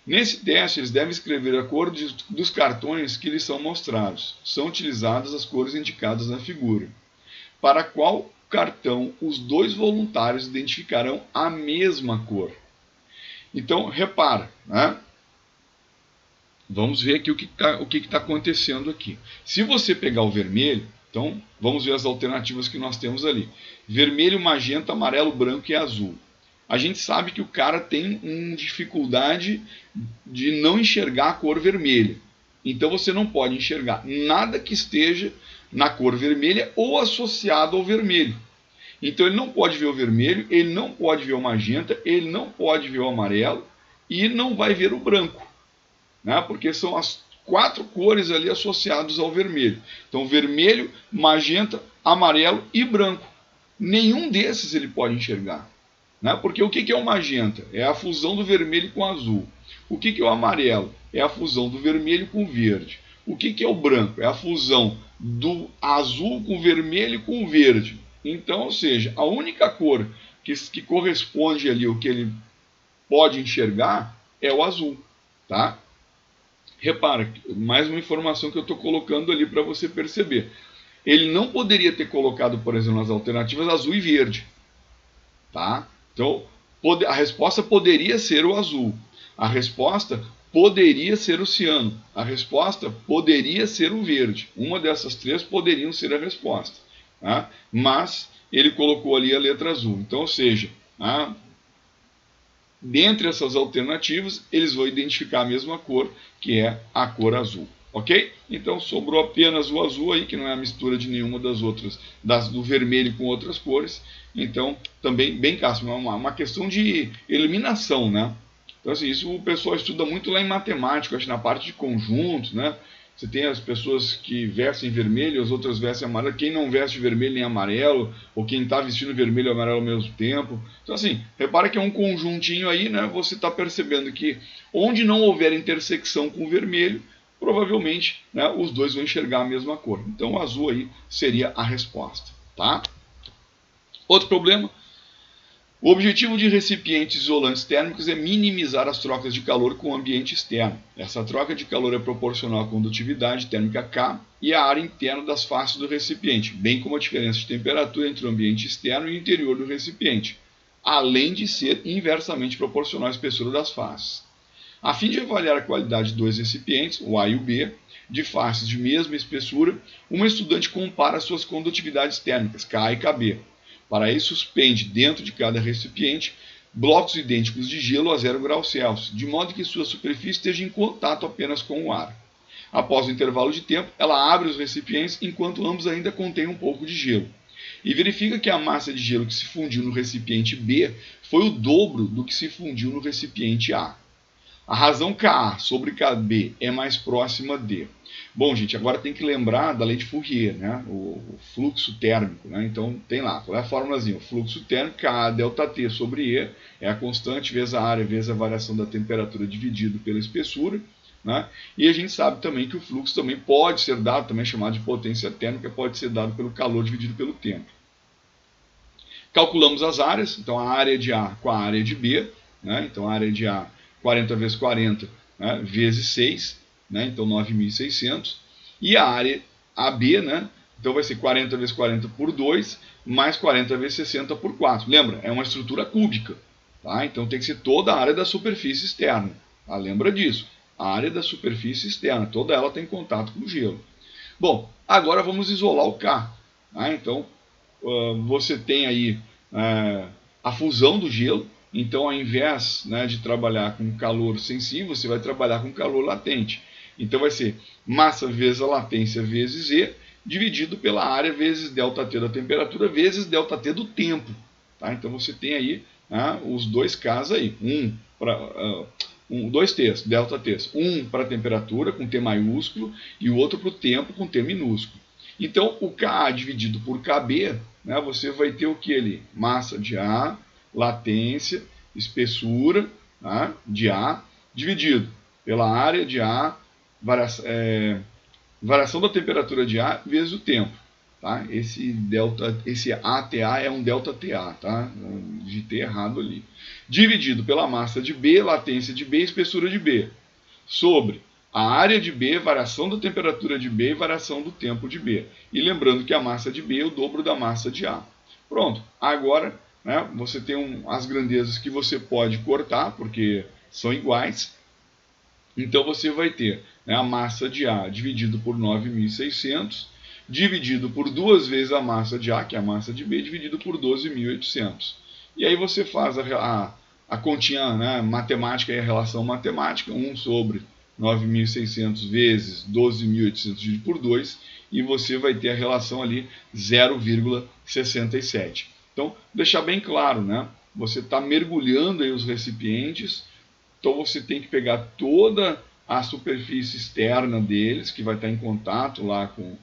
Nesse teste, eles devem escrever a cor dos cartões que lhes são mostrados. São utilizadas as cores indicadas na figura. Para qual cartão os 2 voluntários identificarão a mesma cor? Então, repara, né? Vamos ver aqui o que está acontecendo aqui. Se você pegar o vermelho, então vamos ver as alternativas que nós temos ali. Vermelho, magenta, amarelo, branco e azul. A gente sabe que o cara tem dificuldade de não enxergar a cor vermelha. Então você não pode enxergar nada que esteja na cor vermelha ou associado ao vermelho. Então ele não pode ver o vermelho, ele não pode ver o magenta, ele não pode ver o amarelo e não vai ver o branco, né? Porque são as 4 cores ali associadas ao vermelho. Então vermelho, magenta, amarelo e branco. Nenhum desses ele pode enxergar. Né? Porque o que é o magenta? É a fusão do vermelho com o azul. O que é o amarelo? É a fusão do vermelho com o verde. O que é o branco? É a fusão do azul com o vermelho e com o verde. Então, ou seja, a única cor que corresponde ali ao que ele pode enxergar é o azul. Tá? Repara, mais uma informação que eu estou colocando ali para você perceber. Ele não poderia ter colocado, por exemplo, nas alternativas azul e verde. Tá? Então, a resposta poderia ser o azul. A resposta poderia ser o ciano. A resposta poderia ser o verde. Uma dessas 3 poderiam ser a resposta. Tá? Mas ele colocou ali a letra azul. Então, ou seja, tá? Dentre essas alternativas, eles vão identificar a mesma cor, que é a cor azul. Ok? Então sobrou apenas o azul aí, que não é a mistura de nenhuma das outras, do vermelho com outras cores. Então, também bem cássio, uma questão de eliminação, né? Então, assim, isso o pessoal estuda muito lá em matemática, acho, na parte de conjuntos, né? Você tem as pessoas que vestem vermelho, as outras vestem amarelo. Quem não veste vermelho nem amarelo, ou quem está vestindo vermelho e amarelo ao mesmo tempo. Então, assim, repara que é um conjuntinho aí, né? Você está percebendo que onde não houver intersecção com o vermelho, provavelmente, né, os 2 vão enxergar a mesma cor. Então, o azul aí seria a resposta. Tá? Outro problema. O objetivo de recipientes isolantes térmicos é minimizar as trocas de calor com o ambiente externo. Essa troca de calor é proporcional à condutividade térmica K e à área interna das faces do recipiente, bem como a diferença de temperatura entre o ambiente externo e o interior do recipiente. além de ser inversamente proporcional à espessura das faces. A fim de avaliar a qualidade de dois recipientes, o A e o B, de faces de mesma espessura, uma estudante compara suas condutividades térmicas, Ka e Kb. Para isso, suspende dentro de cada recipiente blocos idênticos de gelo a 0 graus Celsius, de modo que sua superfície esteja em contato apenas com o ar. Após o intervalo de tempo, ela abre os recipientes enquanto ambos ainda contêm um pouco de gelo. E verifica que a massa de gelo que se fundiu no recipiente B foi o dobro do que se fundiu no recipiente A. A razão Ka sobre Kb é mais próxima de... Bom, gente, agora tem que lembrar da lei de Fourier, né? O fluxo térmico, né? Então tem lá, qual é a formulazinha? O fluxo térmico, Ka delta T sobre E, é a constante vezes a área vezes a variação da temperatura dividido pela espessura, né? E a gente sabe também que o fluxo também pode ser dado, também chamado de potência térmica, pode ser dado pelo calor dividido pelo tempo. Calculamos as áreas, então a área de A com a área de B, né? Então a área de A 40 vezes 40, né, vezes 6, né, então 9.600, e a área AB, né, então vai ser 40 vezes 40 por 2, mais 40 vezes 60 por 4. Lembra, é uma estrutura cúbica, tá? Então tem que ser toda a área da superfície externa, tá? Lembra disso, a área da superfície externa, toda ela tem contato com o gelo. Bom, agora vamos isolar o K, tá? Então você tem aí a fusão do gelo. Então, ao invés, né, de trabalhar com calor sensível, você vai trabalhar com calor latente. Então, vai ser massa vezes a latência vezes E, dividido pela área vezes ΔT da temperatura vezes ΔT do tempo. Tá? Então, você tem aí, né, os dois Ks aí. Dois T's, ΔTs. Um para a temperatura, com T maiúsculo, e o outro para o tempo, com T minúsculo. Então, o Ka dividido por Kb, né, você vai ter o que ali? Massa de A, latência, espessura, tá, de A, dividido pela área de A, variação da temperatura de A vezes o tempo. Tá? Esse ATA é um ΔTA, tá? Digitei errado ali. Dividido pela massa de B, latência de B, espessura de B, sobre a área de B, variação da temperatura de B e variação do tempo de B. E lembrando que a massa de B é o dobro da massa de A. Pronto, agora, né, você tem as grandezas que você pode cortar, porque são iguais. Então você vai ter, né, a massa de A dividido por 9.600, dividido por duas vezes a massa de A, que é a massa de B, dividido por 12.800. E aí você faz a continha, né, matemática e a relação matemática, 1 sobre 9.600 vezes 12.800 dividido por 2, e você vai ter a relação ali 0,67. Então, deixar bem claro, né? Você está mergulhando aí os recipientes, então você tem que pegar toda a superfície externa deles, que vai estar em contato lá com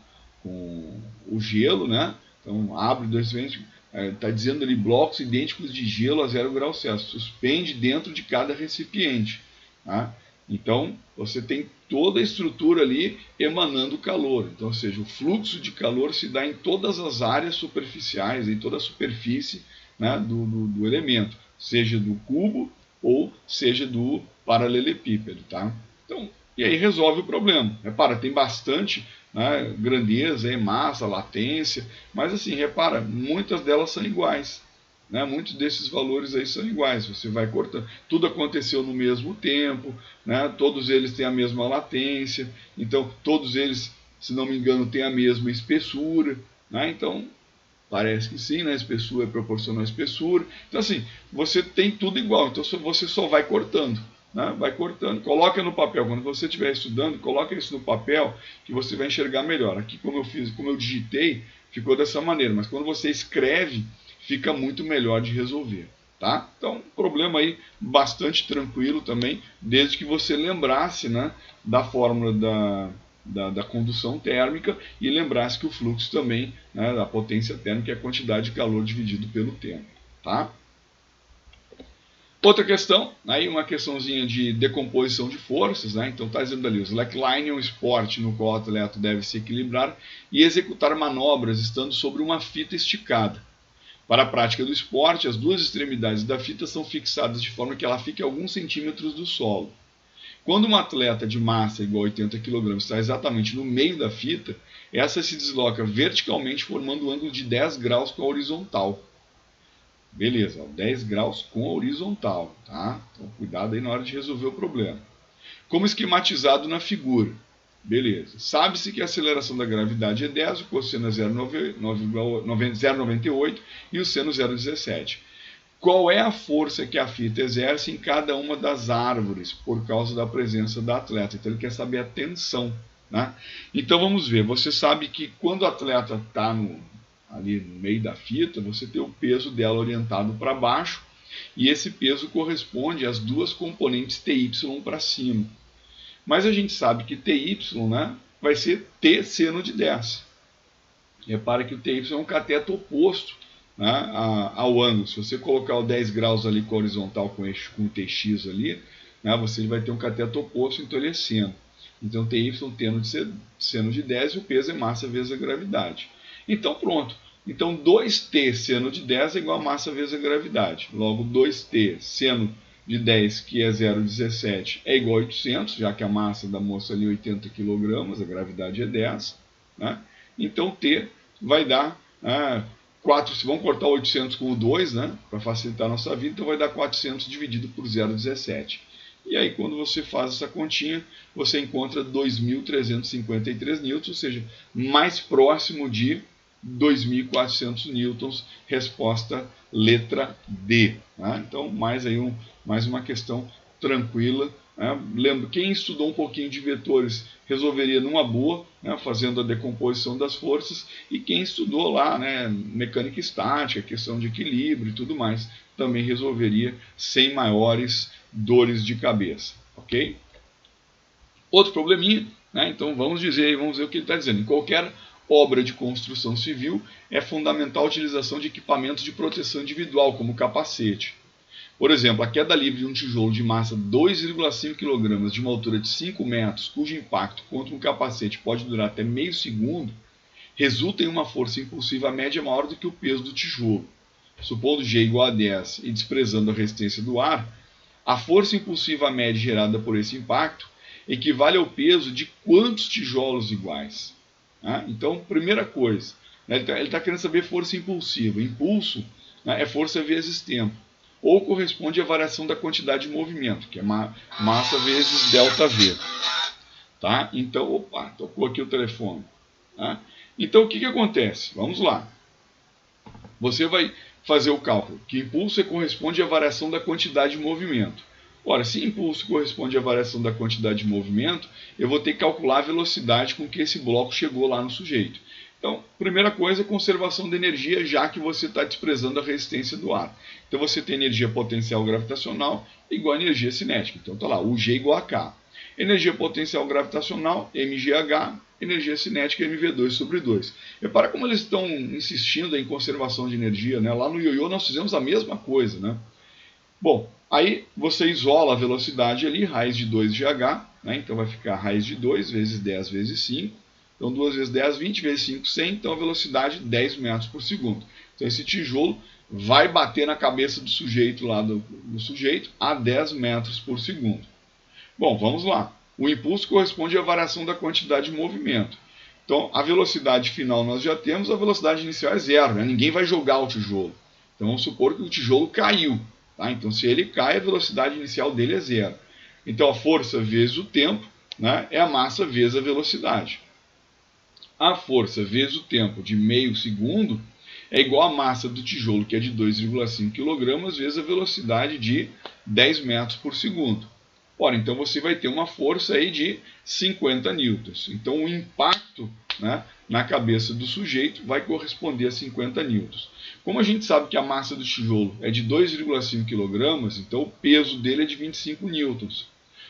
o gelo, né? Então, abre dois recipientes, está dizendo ali blocos idênticos de gelo a 0 graus Celsius, suspende dentro de cada recipiente, tá? Então, você tem toda a estrutura ali emanando calor. Então, ou seja, o fluxo de calor se dá em todas as áreas superficiais, em toda a superfície, né, do elemento, seja do cubo ou seja do paralelepípedo. Tá? Então, e aí resolve o problema. Repara, tem bastante, né, grandeza, massa, latência, mas assim, repara, muitas delas são iguais. Né? Muitos desses valores aí são iguais, você vai cortando. Tudo aconteceu no mesmo tempo, né? Todos eles têm a mesma latência, então todos eles, se não me engano, têm a mesma espessura. Né? Então, parece que sim, né? A espessura é proporcional à espessura. Então, assim, você tem tudo igual, então você só vai cortando. Né? Vai cortando, coloca no papel. Quando você estiver estudando, coloca isso no papel que você vai enxergar melhor. Aqui, como eu fiz, como eu digitei, ficou dessa maneira, mas quando você escreve, fica muito melhor de resolver, tá? Então, problema aí bastante tranquilo também, desde que você lembrasse, né, da fórmula da condução térmica e lembrasse que o fluxo também, né, da potência térmica é a quantidade de calor dividido pelo tempo, tá? Outra questão, aí uma questãozinha de decomposição de forças, né? Então está dizendo ali, o slackline é um esporte no qual o atleta deve se equilibrar e executar manobras estando sobre uma fita esticada. Para a prática do esporte, as duas extremidades da fita são fixadas de forma que ela fique a alguns centímetros do solo. Quando um atleta de massa igual a 80 kg está exatamente no meio da fita, essa se desloca verticalmente formando um ângulo de 10 graus com a horizontal. Beleza, ó, 10 graus com a horizontal, tá? Então cuidado aí na hora de resolver o problema. Como esquematizado na figura. Beleza. Sabe-se que a aceleração da gravidade é 10, o cosseno é 0,98 e o seno 0,17. Qual é a força que a fita exerce em cada uma das árvores por causa da presença da atleta? Então ele quer saber a tensão, né? Então vamos ver. Você sabe que quando o atleta está ali no meio da fita, você tem o peso dela orientado para baixo e esse peso corresponde às duas componentes TY para cima. Mas a gente sabe que TY, né, vai ser T seno de 10. Repara que o TY é um cateto oposto, né, ao ângulo. Se você colocar o 10 graus ali com a horizontal com o TX ali, né, você vai ter um cateto oposto, então ele é seno. Então TY tendo de ser seno de 10 e o peso é massa vezes a gravidade. Então pronto. Então 2T seno de 10 é igual a massa vezes a gravidade. Logo 2T seno de 10, que é 0,17, é igual a 800, já que a massa da moça ali é 80 kg, a gravidade é 10. Né? Então T vai dar 4, se vamos cortar 800 com o 2, né, para facilitar a nossa vida, então vai dar 400 dividido por 0,17. E aí quando você faz essa continha, você encontra 2.353 newtons, ou seja, mais próximo de 2.400 newtons, resposta letra D. Né? Então, mais uma questão tranquila. Né? Lembro, quem estudou um pouquinho de vetores resolveria numa boa, né, fazendo a decomposição das forças, e quem estudou lá, né, mecânica estática, questão de equilíbrio e tudo mais, também resolveria sem maiores dores de cabeça. Ok? Outro probleminha, né? Então vamos ver o que ele está dizendo. Em qualquer obra de construção civil, é fundamental a utilização de equipamentos de proteção individual, como capacete. Por exemplo, a queda livre de um tijolo de massa 2,5 kg de uma altura de 5 metros, cujo impacto contra um capacete pode durar até meio segundo, resulta em uma força impulsiva média maior do que o peso do tijolo. Supondo G igual a 10 e desprezando a resistência do ar, a força impulsiva média gerada por esse impacto equivale ao peso de quantos tijolos iguais? Então, primeira coisa, né, ele está querendo saber força impulsiva. Impulso, né, é força vezes tempo, ou corresponde à variação da quantidade de movimento, que é massa vezes ΔV. Tá? Então, opa, tocou aqui o telefone. Tá? Então, o que acontece? Vamos lá. Você vai fazer o cálculo que impulso corresponde à variação da quantidade de movimento. Ora, se impulso corresponde à variação da quantidade de movimento, eu vou ter que calcular a velocidade com que esse bloco chegou lá no sujeito. Então, primeira coisa, conservação de energia, já que você está desprezando a resistência do ar. Então, você tem energia potencial gravitacional igual a energia cinética. Então, está lá, UG igual a K. Energia potencial gravitacional, mgh, energia cinética, mv2 sobre 2. Repara como eles estão insistindo em conservação de energia, né? Lá no ioiô nós fizemos a mesma coisa, né? Bom, aí você isola a velocidade ali, raiz de 2gh, né? Então vai ficar raiz de 2 vezes 10 vezes 5. Então 2 vezes 10, 20 vezes 5, 100. Então a velocidade 10 metros por segundo. Então esse tijolo vai bater na cabeça do sujeito lá do sujeito a 10 metros por segundo. Bom, vamos lá. O impulso corresponde à variação da quantidade de movimento. Então, a velocidade final nós já temos, a velocidade inicial é zero, né? Ninguém vai jogar o tijolo. Então, vamos supor que o tijolo caiu. Tá? Então, se ele cai, a velocidade inicial dele é zero. Então, a força vezes o tempo, né, é a massa vezes a velocidade. A força vezes o tempo de meio segundo é igual à massa do tijolo, que é de 2,5 kg, vezes a velocidade de 10 metros por segundo. Ora, então você vai ter uma força aí de 50 newtons. Então o impacto, né, na cabeça do sujeito vai corresponder a 50 newtons. Como a gente sabe que a massa do tijolo é de 2,5 kg, então o peso dele é de 25 newtons.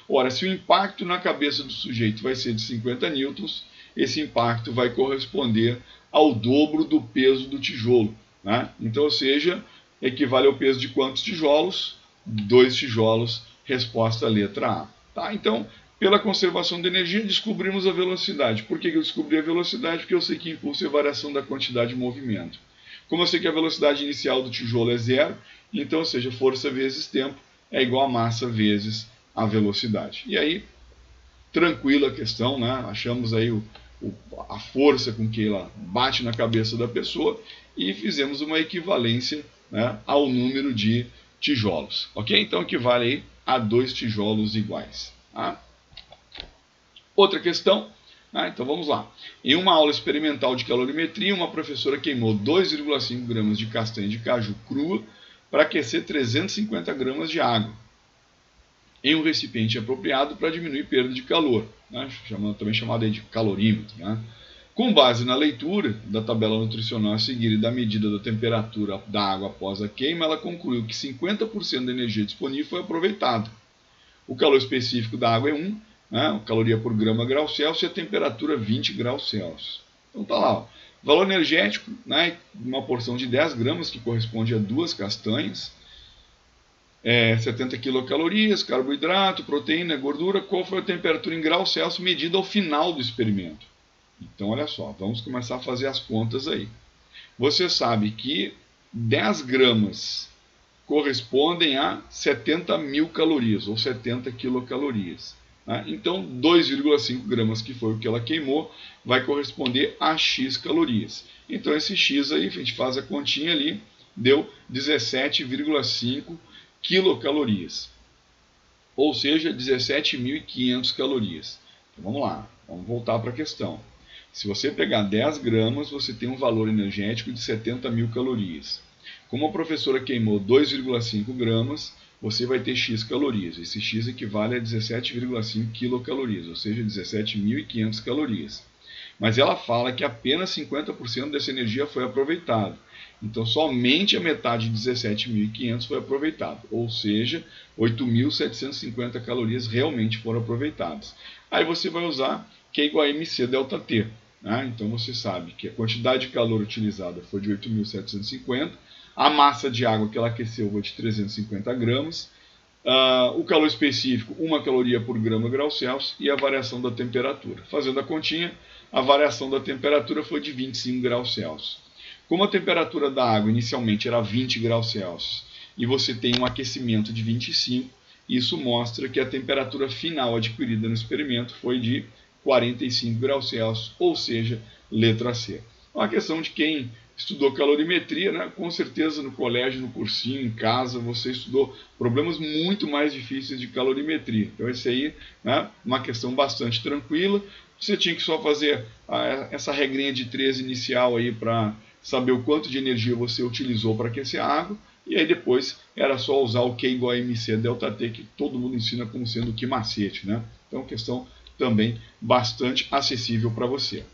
Ora, se o impacto na cabeça do sujeito vai ser de 50 newtons, esse impacto vai corresponder ao dobro do peso do tijolo. Né? Então, ou seja, equivale ao peso de quantos tijolos? 2 tijolos. Resposta letra A. Tá? Então, pela conservação de energia, descobrimos a velocidade. Por que eu descobri a velocidade? Porque eu sei que impulso é variação da quantidade de movimento. Como eu sei que a velocidade inicial do tijolo é zero, então, ou seja, força vezes tempo é igual a massa vezes a velocidade. E aí, tranquila a questão, né? Achamos aí a força com que ela bate na cabeça da pessoa e fizemos uma equivalência né, ao número de tijolos. Ok? Então equivale aí a 2 tijolos iguais. Tá? Outra questão. Então vamos lá. Em uma aula experimental de calorimetria, uma professora queimou 2,5 gramas de castanha de caju crua para aquecer 350 gramas de água em um recipiente apropriado para diminuir perda de calor, né? Também chamado de calorímetro. Né? Com base na leitura da tabela nutricional a seguir e da medida da temperatura da água após a queima, ela concluiu que 50% da energia disponível foi aproveitada. O calor específico da água é 1, né, caloria por grama grau Celsius, e a temperatura 20 graus Celsius. Então tá lá, ó. Valor energético, né, uma porção de 10 gramas, que corresponde a 2 castanhas, 70 quilocalorias, carboidrato, proteína, gordura. Qual foi a temperatura em graus Celsius medida ao final do experimento? Então olha só, vamos começar a fazer as contas aí. Você sabe que 10 gramas correspondem a 70 mil calorias, ou 70 quilocalorias. Né? Então, 2,5 gramas, que foi o que ela queimou, vai corresponder a X calorias. Então, esse X aí, a gente faz a continha ali, deu 17,5 quilocalorias. Ou seja, 17.500 calorias. Então, vamos lá, vamos voltar para a questão. Se você pegar 10 gramas, você tem um valor energético de 70 mil calorias. Como a professora queimou 2,5 gramas, você vai ter X calorias. Esse X equivale a 17,5 quilocalorias, ou seja, 17.500 calorias. Mas ela fala que apenas 50% dessa energia foi aproveitada. Então, somente a metade de 17.500 foi aproveitada, ou seja, 8.750 calorias realmente foram aproveitadas. Aí você vai usar Q igual a MC delta T. Né? Então, você sabe que a quantidade de calor utilizada foi de 8.750, a massa de água que ela aqueceu foi de 350 gramas, o calor específico, 1 caloria por grama grau Celsius, e a variação da temperatura. Fazendo a continha, a variação da temperatura foi de 25 graus Celsius. Como a temperatura da água inicialmente era 20 graus Celsius e você tem um aquecimento de 25, isso mostra que a temperatura final adquirida no experimento foi de 45 graus Celsius, ou seja, letra C. É uma questão de quem estudou calorimetria, né? Com certeza no colégio, no cursinho, em casa, você estudou problemas muito mais difíceis de calorimetria. Então esse aí, né, uma questão bastante tranquila. Você tinha que só fazer essa regrinha de 3 inicial aí para saber o quanto de energia você utilizou para aquecer a água. E aí depois era só usar o Q igual a MC delta T, que todo mundo ensina como sendo o que macete, né? Então questão também bastante acessível para você.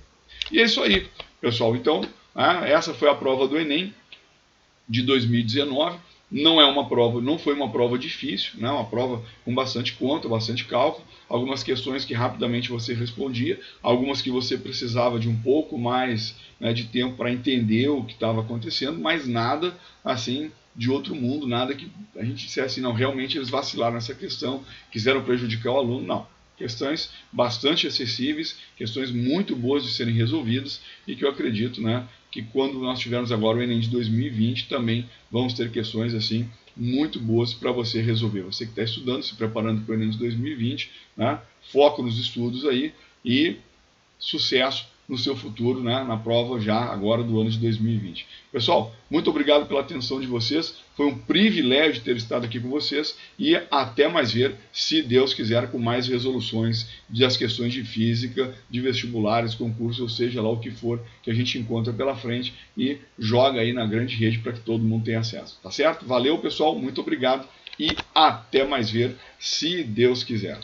E é isso aí, pessoal. Então, essa foi a prova do Enem de 2019. Não foi uma prova difícil, né? Uma prova com bastante conta, bastante cálculo, algumas questões que rapidamente você respondia, algumas que você precisava de um pouco mais, né, de tempo para entender o que estava acontecendo, mas nada assim de outro mundo, nada que a gente dissesse, não, realmente eles vacilaram nessa questão, quiseram prejudicar o aluno, não. Questões bastante acessíveis, questões muito boas de serem resolvidas e que eu acredito, né, que quando nós tivermos agora o Enem de 2020 também vamos ter questões assim muito boas para você resolver. Você que está estudando, se preparando para o Enem de 2020, né, foco nos estudos aí e sucesso no seu futuro, né, na prova já agora do ano de 2020. Pessoal, muito obrigado pela atenção de vocês. Foi um privilégio ter estado aqui com vocês e até mais ver, se Deus quiser, com mais resoluções das questões de física, de vestibulares, concursos, ou seja lá o que for que a gente encontra pela frente e joga aí na grande rede para que todo mundo tenha acesso. Tá certo? Valeu, pessoal, muito obrigado e até mais ver, se Deus quiser.